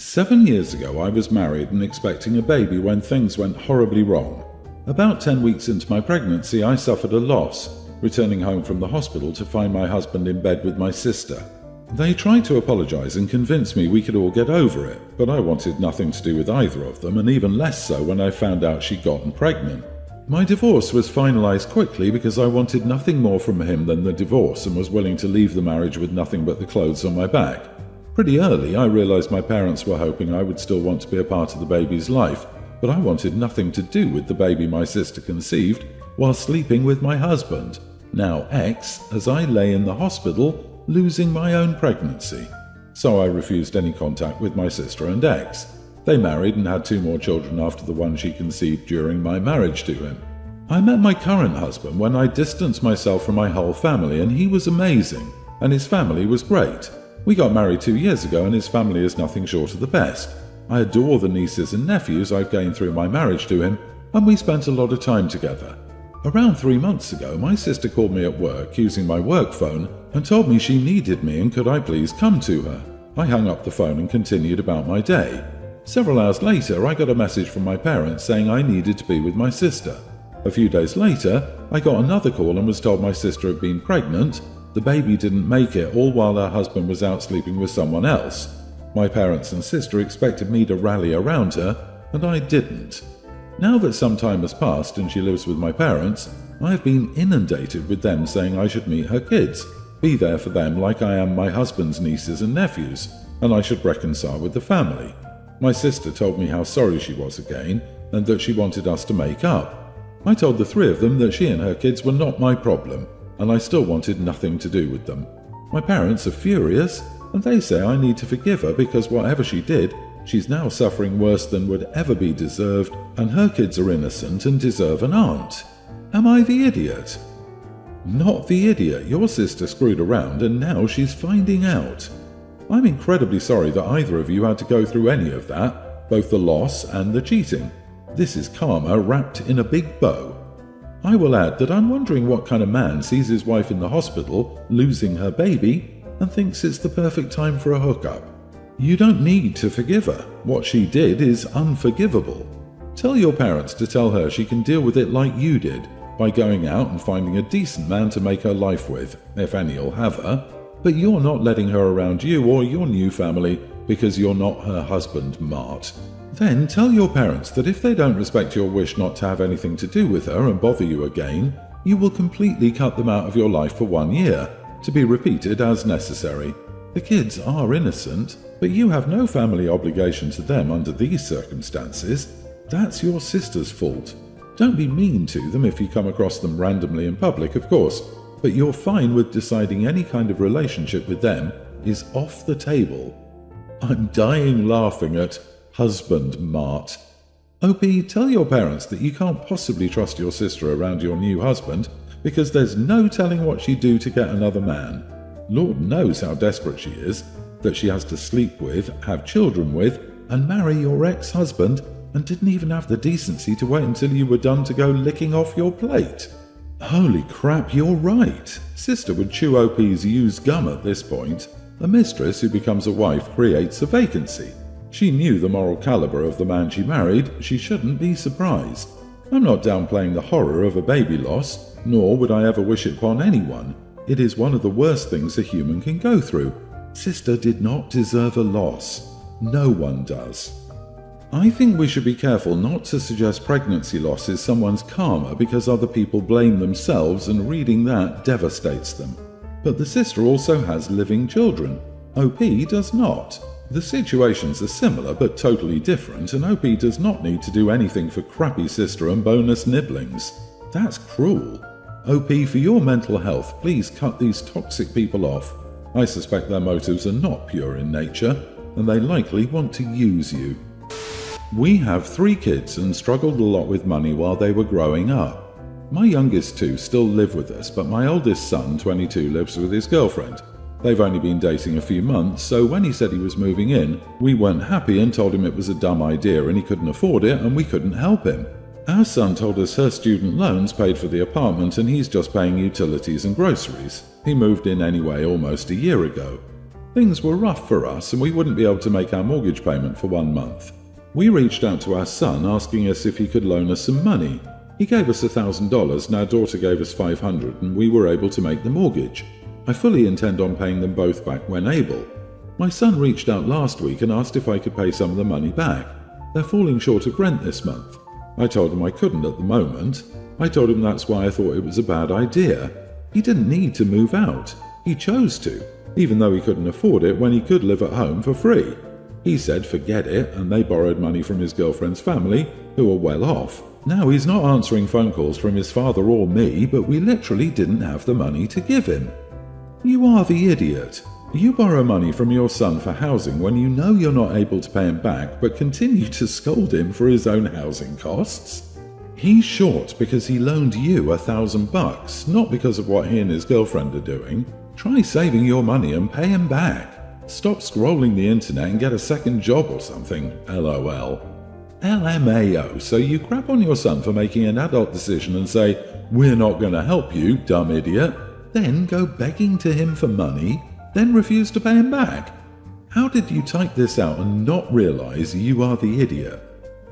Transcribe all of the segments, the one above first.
7 years ago, I was married and expecting a baby when things went horribly wrong. About 10 weeks into my pregnancy, I suffered a loss, returning home from the hospital to find my husband in bed with my sister. They tried to apologize and convince me we could all get over it, but I wanted nothing to do with either of them, and even less so when I found out she'd gotten pregnant. My divorce was finalized quickly because I wanted nothing more from him than the divorce and was willing to leave the marriage with nothing but the clothes on my back. Pretty early, I realized my parents were hoping I would still want to be a part of the baby's life, but I wanted nothing to do with the baby my sister conceived while sleeping with my husband, now ex, as I lay in the hospital losing my own pregnancy. So I refused any contact with my sister and ex. They married and had 2 more children after the one she conceived during my marriage to him. I met my current husband when I distanced myself from my whole family, and he was amazing, and his family was great. We got married 2 years ago, and his family is nothing short of the best. I adore the nieces and nephews I've gained through my marriage to him, and we spent a lot of time together. Around 3 months ago, my sister called me at work using my work phone and told me she needed me and could I please come to her. I hung up the phone and continued about my day. Several hours later, I got a message from my parents saying I needed to be with my sister. A few days later, I got another call and was told my sister had been pregnant. The baby didn't make it, all while her husband was out sleeping with someone else. My parents and sister expected me to rally around her, and I didn't. Now that some time has passed and she lives with my parents, I have been inundated with them saying I should meet her kids, be there for them like I am my husband's nieces and nephews, and I should reconcile with the family. My sister told me how sorry she was again, and that she wanted us to make up. I told the 3 of them that she and her kids were not my problem, and I still wanted nothing to do with them. My parents are furious, and they say I need to forgive her because whatever she did, she's now suffering worse than would ever be deserved, and her kids are innocent and deserve an aunt. Am I the idiot? Not the idiot. Your sister screwed around and now she's finding out. I'm incredibly sorry that either of you had to go through any of that, both the loss and the cheating. This is karma wrapped in a big bow. I will add that I'm wondering what kind of man sees his wife in the hospital, losing her baby, and thinks it's the perfect time for a hookup. You don't need to forgive her. What she did is unforgivable. Tell your parents to tell her she can deal with it like you did, by going out and finding a decent man to make her life with, if any'll have her, but you're not letting her around you or your new family because you're not her husband, Mart. Then tell your parents that if they don't respect your wish not to have anything to do with her and bother you again, you will completely cut them out of your life for 1 year, to be repeated as necessary. The kids are innocent, but you have no family obligation to them under these circumstances. That's your sister's fault. Don't be mean to them if you come across them randomly in public, of course, but you're fine with deciding any kind of relationship with them is off the table. I'm dying laughing at husband Mart. OP, tell your parents that you can't possibly trust your sister around your new husband because there's no telling what she'd do to get another man. Lord knows how desperate she is, that she has to sleep with, have children with, and marry your ex-husband, and didn't even have the decency to wait until you were done to go licking off your plate. Holy crap, you're right. Sister would chew OP's used gum at this point. A mistress who becomes a wife creates a vacancy. She knew the moral caliber of the man she married. She shouldn't be surprised. I'm not downplaying the horror of a baby loss, nor would I ever wish it upon anyone. It is one of the worst things a human can go through. Sister did not deserve a loss. No one does. I think we should be careful not to suggest pregnancy loss is someone's karma because other people blame themselves, and reading that devastates them. But the sister also has living children. OP does not. The situations are similar but totally different, and OP does not need to do anything for crappy sister and bonus nibblings. That's cruel. OP, for your mental health, please cut these toxic people off. I suspect their motives are not pure in nature, and they likely want to use you. We have 3 kids and struggled a lot with money while they were growing up. My youngest 2 still live with us, but my oldest son, 22, lives with his girlfriend. They've only been dating a few months, so when he said he was moving in, we weren't happy and told him it was a dumb idea and he couldn't afford it and we couldn't help him. Our son told us her student loans paid for the apartment and he's just paying utilities and groceries. He moved in anyway almost a year ago. Things were rough for us and we wouldn't be able to make our mortgage payment for 1 month. We reached out to our son asking us if he could loan us some money. He gave us $1,000 and our daughter gave us $500 and we were able to make the mortgage. I fully intend on paying them both back when able. My son reached out last week and asked if I could pay some of the money back. They're falling short of rent this month. I told him I couldn't at the moment. I told him that's why I thought it was a bad idea. He didn't need to move out. He chose to, even though he couldn't afford it when he could live at home for free. He said forget it, and they borrowed money from his girlfriend's family, who are well off. Now he's not answering phone calls from his father or me, but we literally didn't have the money to give him. You are the idiot. You borrow money from your son for housing when you know you're not able to pay him back, but continue to scold him for his own housing costs? He's short because he loaned you $1,000, not because of what he and his girlfriend are doing. Try saving your money and pay him back. Stop scrolling the internet and get a second job or something, LOL. LMAO, so you crap on your son for making an adult decision and say, "We're not going to help you, dumb idiot," then go begging to him for money, then refuse to pay him back? How did you type this out and not realize you are the idiot?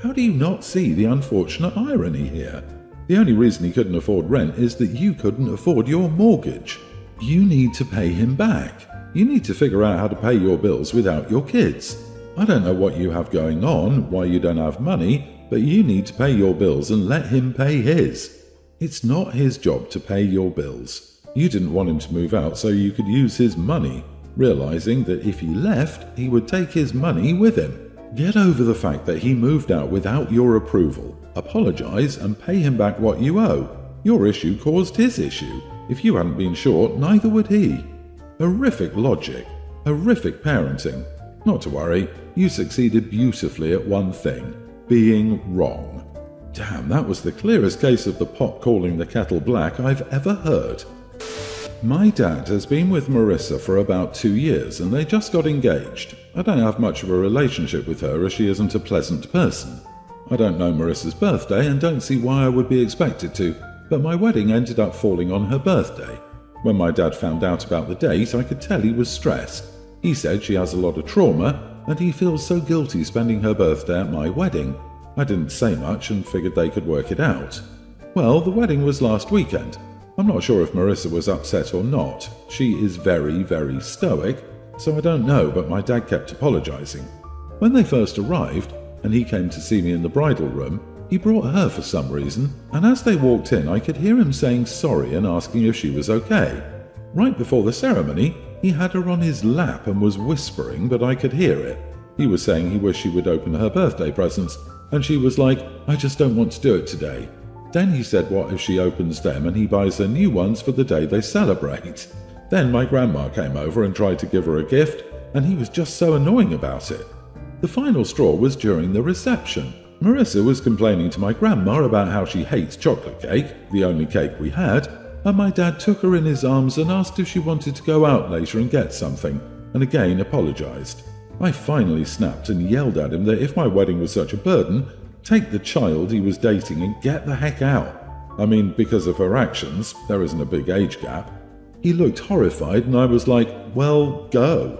How do you not see the unfortunate irony here? The only reason he couldn't afford rent is that you couldn't afford your mortgage. You need to pay him back. You need to figure out how to pay your bills without your kids. I don't know what you have going on, why you don't have money, but you need to pay your bills and let him pay his. It's not his job to pay your bills. You didn't want him to move out so you could use his money, realizing that if he left, he would take his money with him. Get over the fact that he moved out without your approval. Apologize and pay him back what you owe. Your issue caused his issue. If you hadn't been short, neither would he. Horrific logic. Horrific parenting. Not to worry, you succeeded beautifully at one thing: being wrong. Damn, that was the clearest case of the pot calling the kettle black I've ever heard. My dad has been with Marissa for about 2 years and they just got engaged. I don't have much of a relationship with her as she isn't a pleasant person. I don't know Marissa's birthday and don't see why I would be expected to, but my wedding ended up falling on her birthday. When my dad found out about the date, I could tell he was stressed. He said she has a lot of trauma and he feels so guilty spending her birthday at my wedding. I didn't say much and figured they could work it out. Well, the wedding was last weekend. I'm not sure if Marissa was upset or not. She is very, very stoic, so I don't know, but my dad kept apologizing. When they first arrived, and he came to see me in the bridal room, he brought her for some reason, and as they walked in I could hear him saying sorry and asking if she was okay. Right before the ceremony, he had her on his lap and was whispering, but I could hear it. He was saying he wished she would open her birthday presents, and she was like, "I just don't want to do it today." Then he said what if she opens them and he buys her new ones for the day they celebrate. Then my grandma came over and tried to give her a gift, and he was just so annoying about it. The final straw was during the reception. Marissa was complaining to my grandma about how she hates chocolate cake, the only cake we had, and my dad took her in his arms and asked if she wanted to go out later and get something, and again apologized. I finally snapped and yelled at him that if my wedding was such a burden, take the child he was dating and get the heck out. I mean, because of her actions, there isn't a big age gap. He looked horrified and I was like, well, go.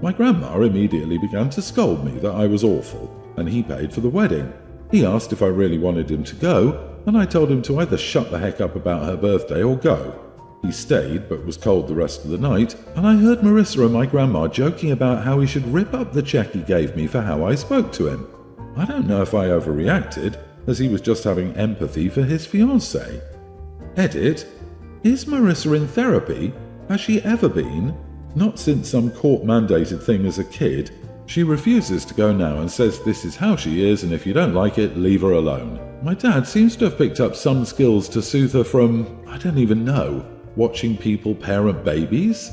My grandma immediately began to scold me that I was awful, and he paid for the wedding. He asked if I really wanted him to go, and I told him to either shut the heck up about her birthday or go. He stayed, but was cold the rest of the night, and I heard Marissa and my grandma joking about how he should rip up the check he gave me for how I spoke to him. I don't know if I overreacted, as he was just having empathy for his fiancée. Edit: is Marissa in therapy? Has she ever been? Not since some court-mandated thing as a kid. She refuses to go now and says this is how she is and if you don't like it, leave her alone. My dad seems to have picked up some skills to soothe her from, I don't even know, watching people parent babies?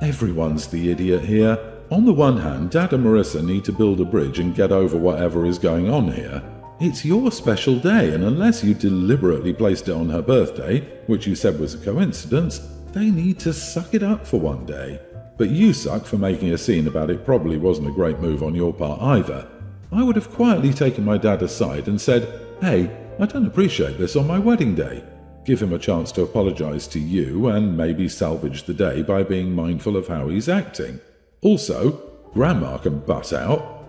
Everyone's the idiot here. On the one hand, Dad and Marissa need to build a bridge and get over whatever is going on here. It's your special day, and unless you deliberately placed it on her birthday, which you said was a coincidence, they need to suck it up for one day. But you suck for making a scene about it probably wasn't a great move on your part either. I would have quietly taken my dad aside and said, "Hey, I don't appreciate this on my wedding day." Give him a chance to apologize to you and maybe salvage the day by being mindful of how he's acting. Also, Grandma can butt out.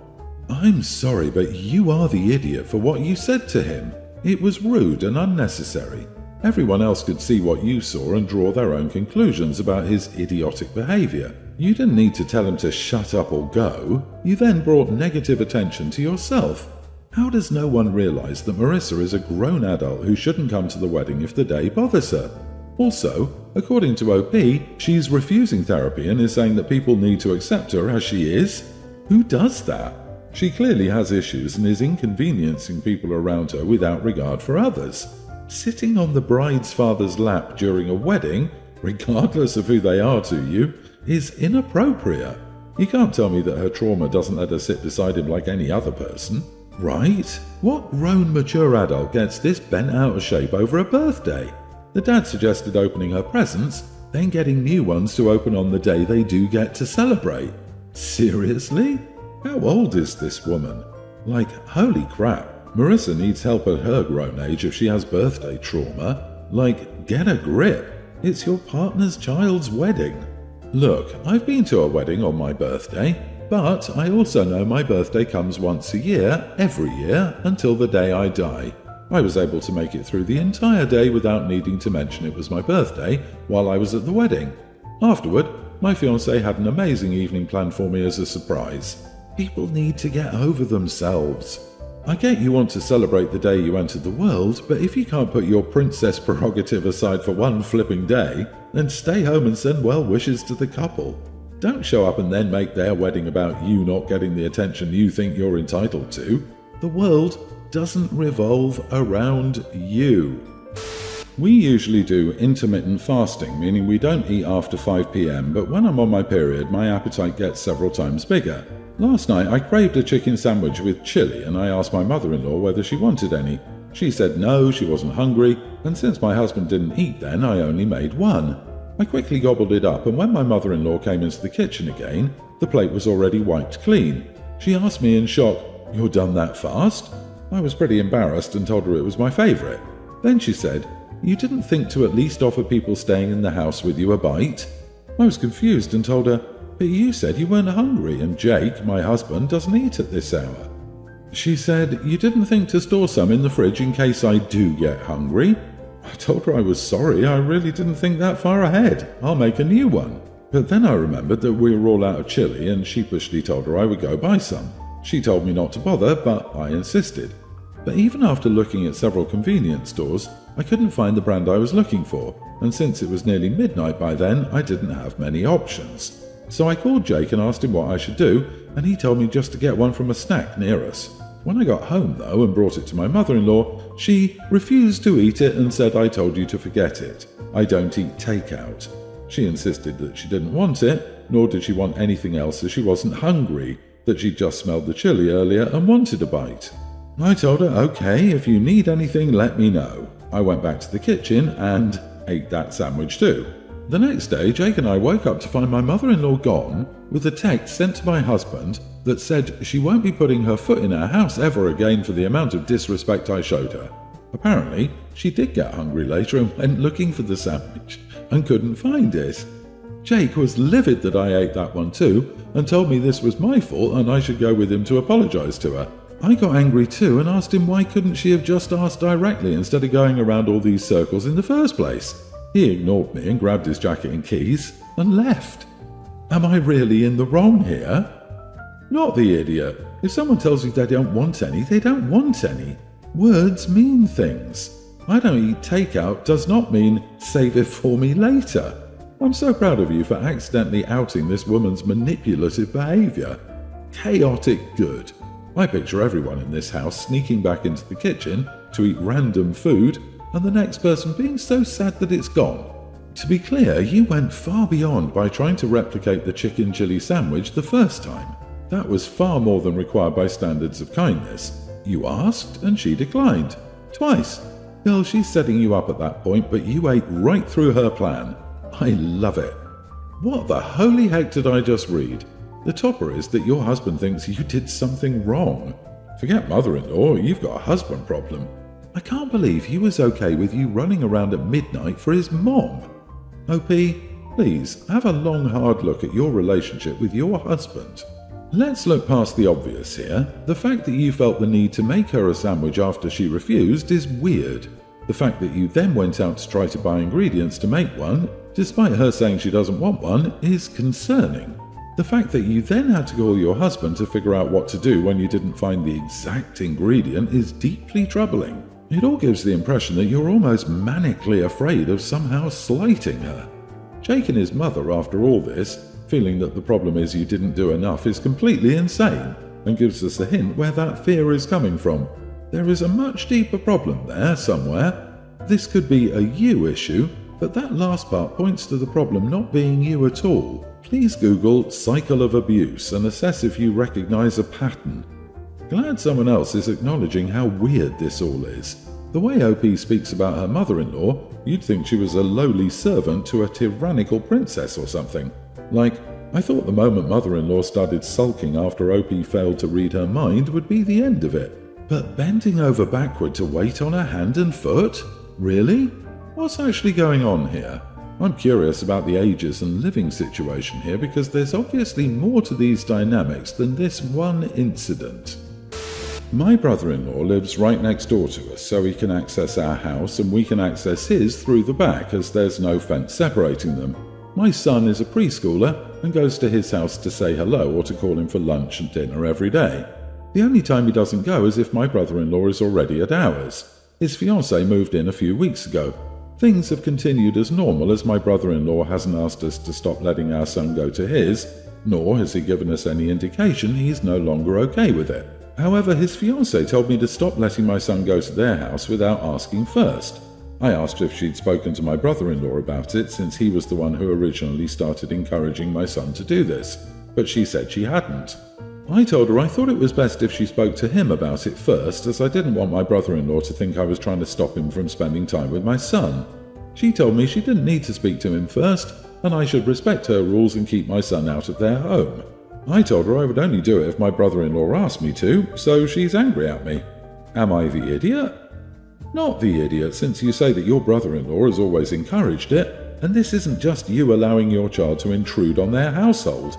I'm sorry, but you are the idiot for what you said to him. It was rude and unnecessary. Everyone else could see what you saw and draw their own conclusions about his idiotic behavior. You didn't need to tell him to shut up or go. You then brought negative attention to yourself. How does no one realize that Marissa is a grown adult who shouldn't come to the wedding if the day bothers her? Also, according to OP, she's refusing therapy and is saying that people need to accept her as she is. Who does that? She clearly has issues and is inconveniencing people around her without regard for others. Sitting on the bride's father's lap during a wedding, regardless of who they are to you, is inappropriate. You can't tell me that her trauma doesn't let her sit beside him like any other person, right? What grown, mature adult gets this bent out of shape over a birthday? The dad suggested opening her presents, then getting new ones to open on the day they do get to celebrate. Seriously? How old is this woman? Like, holy crap, Marissa needs help at her grown age if she has birthday trauma. Like, get a grip. It's your partner's child's wedding. Look, I've been to a wedding on my birthday, but I also know my birthday comes once a year, every year, until the day I die. I was able to make it through the entire day without needing to mention it was my birthday while I was at the wedding. Afterward, my fiancé had an amazing evening planned for me as a surprise. People need to get over themselves. I get you want to celebrate the day you entered the world, but if you can't put your princess prerogative aside for one flipping day, then stay home and send well wishes to the couple. Don't show up and then make their wedding about you not getting the attention you think you're entitled to. The world doesn't revolve around you. We usually do intermittent fasting, meaning we don't eat after 5 p.m, but when I'm on my period, my appetite gets several times bigger. Last night I craved a chicken sandwich with chili and I asked my mother-in-law whether she wanted any. She said no, she wasn't hungry, and since my husband didn't eat then, I only made one. I quickly gobbled it up, and when my mother-in-law came into the kitchen again, the plate was already wiped clean. She asked me in shock, "You're done that fast?" I was pretty embarrassed and told her it was my favourite. Then she said, "You didn't think to at least offer people staying in the house with you a bite?" I was confused and told her, "But you said you weren't hungry, and Jake, my husband, doesn't eat at this hour." She said, "You didn't think to store some in the fridge in case I do get hungry?" I told her I was sorry, I really didn't think that far ahead. I'll make a new one. But then I remembered that we were all out of chili and sheepishly told her I would go buy some. She told me not to bother, but I insisted. But even after looking at several convenience stores, I couldn't find the brand I was looking for, and since it was nearly midnight by then, I didn't have many options. So I called Jake and asked him what I should do, and he told me just to get one from a snack near us. When I got home, though, and brought it to my mother-in-law, she refused to eat it and said I told you to forget it. I don't eat takeout. She insisted that she didn't want it, nor did she want anything else as she wasn't hungry, that she'd just smelled the chili earlier and wanted a bite. I told her, "Okay, if you need anything, let me know." I went back to the kitchen and ate that sandwich too. The next day, Jake and I woke up to find my mother-in-law gone, with a text sent to my husband that said she won't be putting her foot in our house ever again for the amount of disrespect I showed her. Apparently, she did get hungry later and went looking for the sandwich and couldn't find it. Jake was livid that I ate that one too and told me this was my fault and I should go with him to apologize to her. I got angry too and asked him why couldn't she have just asked directly instead of going around all these circles in the first place. He ignored me and grabbed his jacket and keys and left. Am I really in the wrong here? Not the idiot. If someone tells you they don't want any, they don't want any. Words mean things. I don't eat takeout does not mean save it for me later. I'm so proud of you for accidentally outing this woman's manipulative behavior. Chaotic good. I picture everyone in this house sneaking back into the kitchen to eat random food and the next person being so sad that it's gone. To be clear, you went far beyond by trying to replicate the chicken chili sandwich the first time. That was far more than required by standards of kindness. You asked and she declined. Twice. Girl, she's setting you up at that point, but you ate right through her plan. I love it. What the holy heck did I just read? The topper is that your husband thinks you did something wrong. Forget mother-in-law, you've got a husband problem. I can't believe he was okay with you running around at midnight for his mom. OP, Please, have a long hard look at your relationship with your husband. Let's look past the obvious here. The fact that you felt the need to make her a sandwich after she refused is weird. The fact that you then went out to try to buy ingredients to make one, despite her saying she doesn't want one, is concerning. The fact that you then had to call your husband to figure out what to do when you didn't find the exact ingredient is deeply troubling. It all gives the impression that you're almost manically afraid of somehow slighting her. Jake and his mother, after all this, feeling that the problem is you didn't do enough, is completely insane, and gives us a hint where that fear is coming from. There is a much deeper problem there somewhere. This could be a you issue, but that last part points to the problem not being you at all. Please Google cycle of abuse and assess if you recognize a pattern. Glad someone else is acknowledging how weird this all is. The way OP speaks about her mother-in-law, you'd think she was a lowly servant to a tyrannical princess or something. Like, I thought the moment mother-in-law started sulking after OP failed to read her mind would be the end of it. But bending over backward to wait on her hand and foot? Really? What's actually going on here? I'm curious about the ages and living situation here because there's obviously more to these dynamics than this one incident. My brother-in-law lives right next door to us, so he can access our house and we can access his through the back as there's no fence separating them. My son is a preschooler and goes to his house to say hello or to call him for lunch and dinner every day. The only time he doesn't go is if my brother-in-law is already at ours. His fiancée moved in a few weeks ago. Things have continued as normal as my brother-in-law hasn't asked us to stop letting our son go to his, nor has he given us any indication he's no longer okay with it. However, his fiancée told me to stop letting my son go to their house without asking first. I asked if she'd spoken to my brother-in-law about it since he was the one who originally started encouraging my son to do this, but she said she hadn't. I told her I thought it was best if she spoke to him about it first, as I didn't want my brother-in-law to think I was trying to stop him from spending time with my son. She told me she didn't need to speak to him first, and I should respect her rules and keep my son out of their home. I told her I would only do it if my brother-in-law asked me to, so she's angry at me. Am I the idiot? Not the idiot, since you say that your brother-in-law has always encouraged it, and this isn't just you allowing your child to intrude on their household.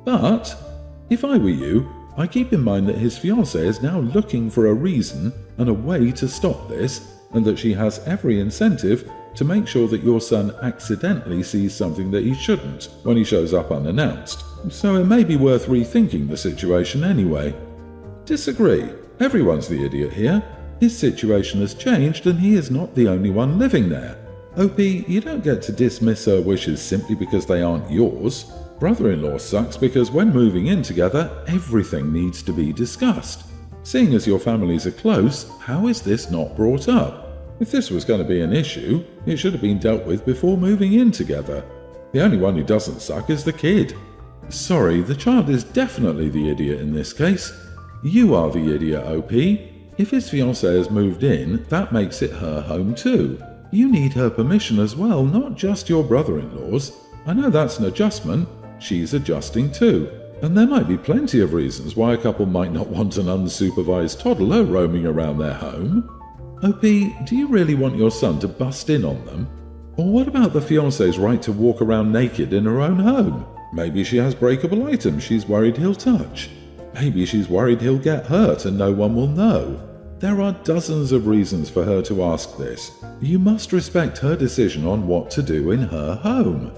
But if I were you, I keep in mind that his fiancée is now looking for a reason and a way to stop this, and that she has every incentive to make sure that your son accidentally sees something that he shouldn't when he shows up unannounced. So it may be worth rethinking the situation anyway. Disagree. Everyone's the idiot here. His situation has changed and he is not the only one living there. OP, you don't get to dismiss her wishes simply because they aren't yours. Brother-in-law sucks because when moving in together, everything needs to be discussed. Seeing as your families are close, how is this not brought up? If this was going to be an issue, it should have been dealt with before moving in together. The only one who doesn't suck is the kid. Sorry, the child is definitely the idiot in this case. You are the idiot, OP. If his fiancée has moved in, that makes it her home too. You need her permission as well, not just your brother-in-law's. I know that's an adjustment. She's adjusting too. And there might be plenty of reasons why a couple might not want an unsupervised toddler roaming around their home. OP, do you really want your son to bust in on them? Or what about the fiancé's right to walk around naked in her own home? Maybe she has breakable items she's worried he'll touch. Maybe she's worried he'll get hurt and no one will know. There are dozens of reasons for her to ask this. You must respect her decision on what to do in her home.